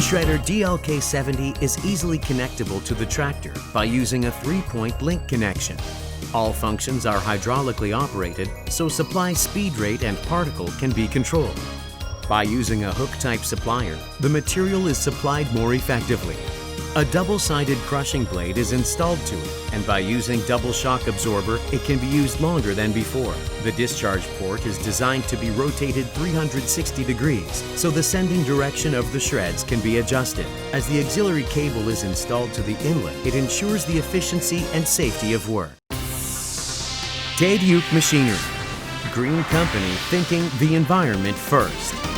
shredder DLK70 is easily connectable to the tractor by using a 3-point link connection. All functions are hydraulically operated, so supply speed rate and particle can be controlled. By using a hook-type supplier, the material is supplied more effectively. A double-sided crushing blade is installed to it, and by using double shock absorber, it can be used longer than before. The discharge port is designed to be rotated 360 degrees, so the sending direction of the shreds can be adjusted. As the auxiliary cable is installed to the inlet, it ensures the efficiency and safety of work. Taelueg Machinery. Green company thinking the environment first.